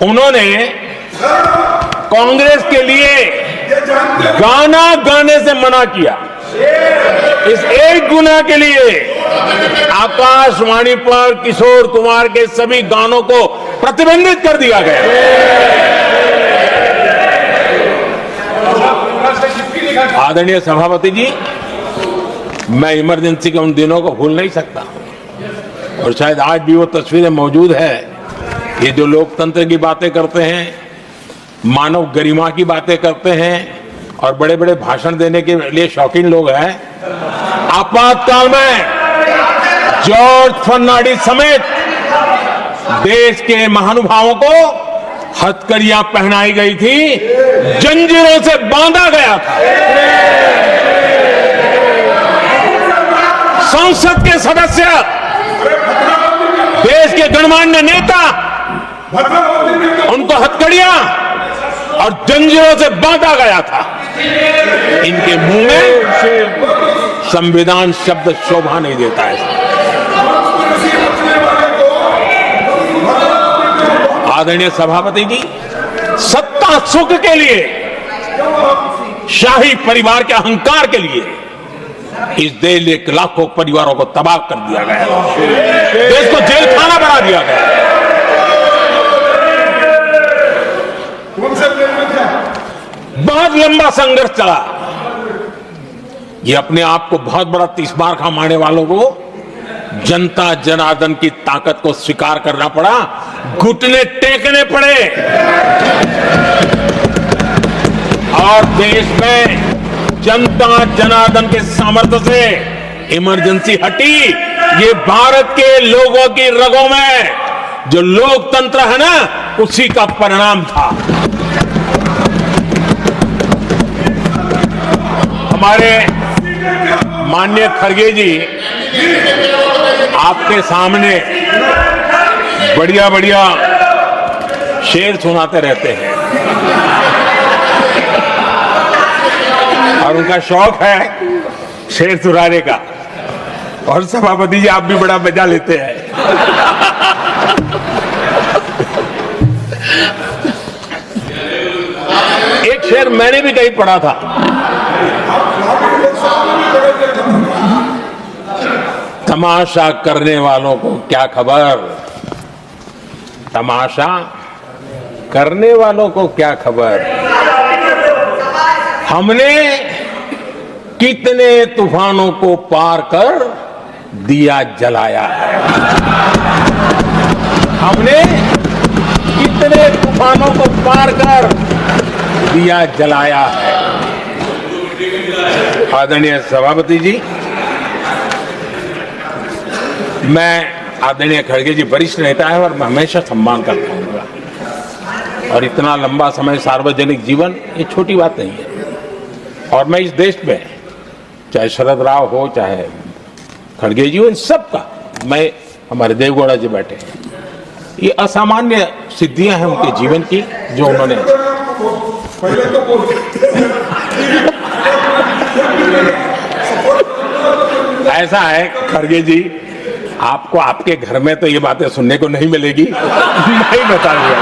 उन्होंने कांग्रेस के लिए गाना गाने से मना किया। इस एक गुना के लिए आकाशवाणी पर किशोर कुमार के सभी गानों को प्रतिबंधित कर दिया गया। आदरणीय सभापति जी, मैं इमरजेंसी के उन दिनों को भूल नहीं सकता और शायद आज भी वो तस्वीरें मौजूद है। ये जो लोकतंत्र की बातें करते हैं, मानव गरिमा की बातें करते हैं और बड़े बड़े भाषण देने के लिए शौकीन लोग हैं, आपातकाल में जॉर्ज फर्नांडिस समेत देश के महानुभावों को हथकड़ियां पहनाई गई थी, जंजीरों से बांधा गया था। संसद के सदस्य, देश के गणमान्य नेता, उनको हथकड़ियां और जंजीरों से बांधा गया था। इनके मुंह में संविधान शब्द शोभा नहीं देता है। आदरणीय सभापति जी, सत्ता सुख के लिए, शाही परिवार के अहंकार के लिए इस देश के लाखों परिवारों को तबाह कर दिया गया, देश को जेल खाना बना दिया गया। बहुत लंबा संघर्ष चला। ये अपने आप को बहुत बड़ा तीसमार खा मारने वालों को जनता जनार्दन की ताकत को स्वीकार करना पड़ा, घुटने टेकने पड़े और देश में जनता जनार्दन के सामर्थ्य से इमरजेंसी हटी। ये भारत के लोगों की रगों में जो लोकतंत्र है ना, उसी का परिणाम था। हमारे माननीय खड़गे जी आपके सामने बढ़िया बढ़िया शेर सुनाते रहते हैं और उनका शौक है शेर सुनाने का, और सभापति जी आप भी बड़ा मजा लेते हैं। एक शेर मैंने भी कहीं पढ़ा था, तमाशा करने वालों को क्या खबर, तमाशा करने वालों को क्या खबर, हमने कितने तूफानों को पार कर दिया जलाया है, हमने कितने तूफानों को पार कर दिया जलाया है। आदरणीय सभापति जी, मैं आदरणीय खड़गे जी वरिष्ठ नेता है और मैं हमेशा सम्मान करता हूँ, और इतना लंबा समय सार्वजनिक जीवन ये छोटी बात नहीं है। और मैं इस देश में चाहे शरद राव हो, चाहे खड़गे जी हो, इन सब का, मैं हमारे देवगौड़ा जी बैठे हैं, ये असामान्य सिद्धियां हैं उनके जीवन की जो उन्होंने ऐसा है खड़गे जी, आपको आपके घर में तो ये बातें सुनने को नहीं मिलेगी, नहीं बता दिया।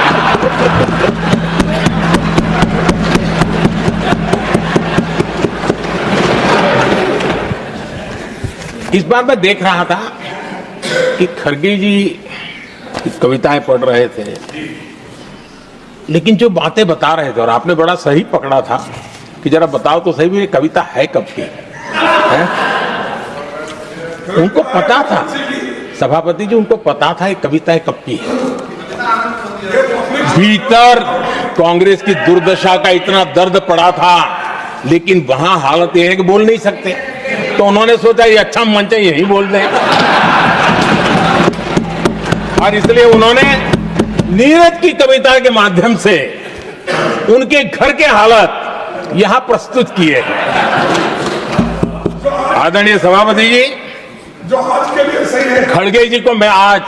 इस बार मैं देख रहा था कि खड़गे जी कविताएं पढ़ रहे थे, लेकिन जो बातें बता रहे थे, और आपने बड़ा सही पकड़ा था कि जरा बताओ तो सही, ये कविता है कब की है? उनको पता था, सभापति जी, उनको पता था ये कविता कब की है। भीतर कांग्रेस की दुर्दशा का इतना दर्द पड़ा था, लेकिन वहां हालत यह है कि बोल नहीं सकते, तो उन्होंने सोचा ये अच्छा मंच है, यही बोल दें, और इसलिए उन्होंने नीरज की कविता के माध्यम से उनके घर के हालात यहां प्रस्तुत किए। आदरणीय सभापति जी, जो आज के लिए सही है, खड़गे जी को मैं आज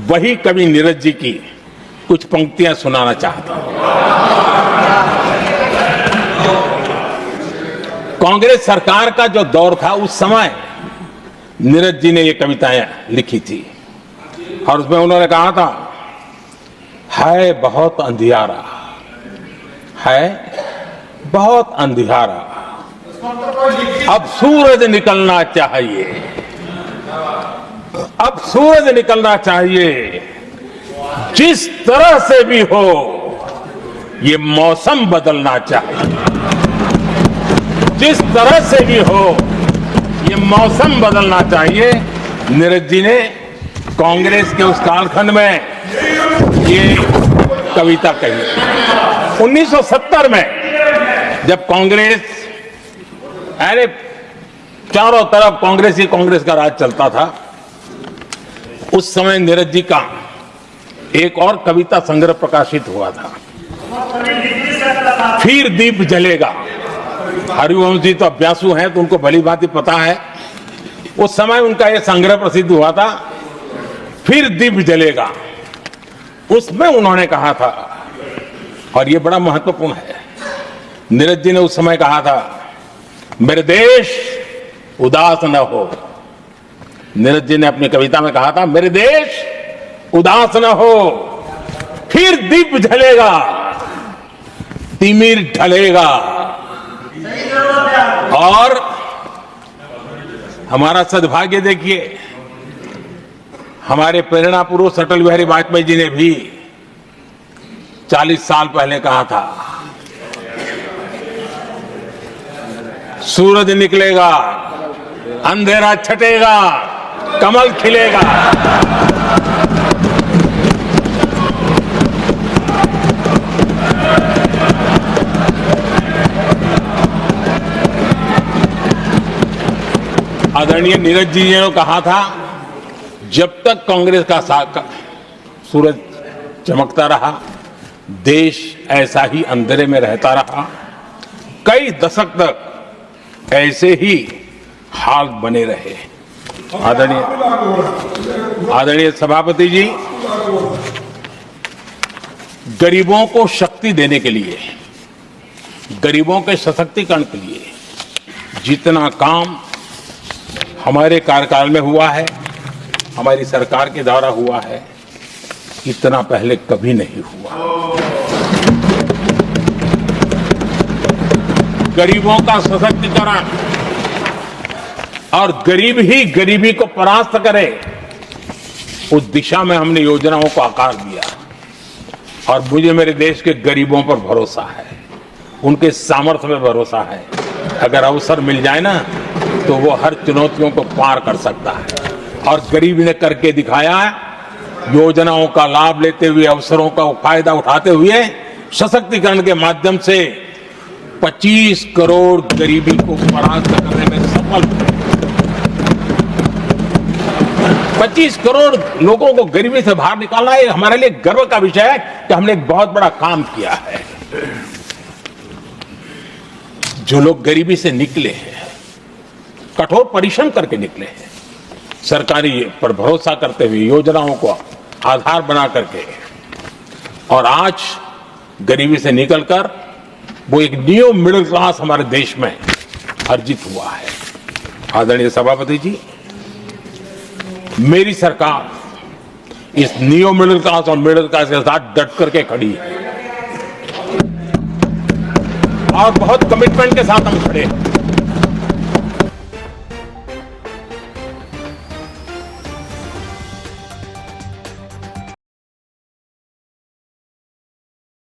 वही कवि नीरज जी की कुछ पंक्तियां सुनाना चाहता हूं। कांग्रेस सरकार का जो दौर था, उस समय नीरज जी ने ये कविताएं लिखी थी और उसमें उन्होंने कहा था, है बहुत अंधियारा, है बहुत अंधियारा, अब सूरज निकलना चाहिए, अब सूरज निकलना चाहिए। जिस तरह से भी हो ये मौसम बदलना चाहिए, जिस तरह से भी हो ये मौसम बदलना चाहिए। नीरज जी ने कांग्रेस के उस कालखंड में ये कविता कही। 1970 में जब कांग्रेस, अरे चारों तरफ कांग्रेस ही कांग्रेस का राज चलता था, उस समय नीरज जी का एक और कविता संग्रह प्रकाशित हुआ था, फिर दीप जलेगा। हरिवंश जी तो अभ्यासु हैं तो उनको भली भांति पता है। उस समय उनका यह संग्रह प्रसिद्ध हुआ था, फिर दीप जलेगा। उसमें उन्होंने कहा था, और यह बड़ा महत्वपूर्ण है, नीरज जी ने उस समय कहा था, मेरे देश उदास न हो। नीरज जी ने अपनी कविता में कहा था, मेरे देश उदास न हो, फिर दीप जलेगा, तिमिर ढलेगा। और हमारा सद्भाग्य देखिए, हमारे प्रेरणा पुरुष अटल बिहारी वाजपेयी जी ने भी 40 साल पहले कहा था, सूरज निकलेगा, अंधेरा छटेगा, कमल खिलेगा। आदरणीय नीरज जी ने कहा था, जब तक कांग्रेस का सूरज चमकता रहा, देश ऐसा ही अंधेरे में रहता रहा। कई दशक तक ऐसे ही हाल बने रहे। आदरणीय सभापति जी, गरीबों को शक्ति देने के लिए, गरीबों के सशक्तिकरण के लिए जितना काम हमारे कार्यकाल में हुआ है, हमारी सरकार के द्वारा हुआ है, इतना पहले कभी नहीं हुआ। गरीबों का सशक्तिकरण और गरीब ही गरीबी को परास्त करे, उस दिशा में हमने योजनाओं को आकार दिया। और मुझे मेरे देश के गरीबों पर भरोसा है, उनके सामर्थ्य में भरोसा है। अगर अवसर मिल जाए ना तो वो हर चुनौतियों को पार कर सकता है। और गरीब ने करके दिखाया, योजनाओं का लाभ लेते हुए, अवसरों का फायदा उठाते हुए, सशक्तिकरण के माध्यम से 25 करोड़ गरीबी को परास्त करने में सफल हुए। 25 करोड़ लोगों को गरीबी से बाहर निकालना ये हमारे लिए गर्व का विषय है कि हमने एक बहुत बड़ा काम किया है। जो लोग गरीबी से निकले हैं, कठोर परिश्रम करके निकले हैं, सरकारी पर भरोसा करते हुए, योजनाओं को आधार बना करके, और आज गरीबी से निकलकर वो एक न्यू मिडिल क्लास हमारे देश में अर्जित हुआ है। आदरणीय सभापति जी, मेरी सरकार इस न्यू मिडिल क्लास और मिडिल क्लास के साथ डट करके खड़ी है और बहुत कमिटमेंट के साथ हम खड़े हैं।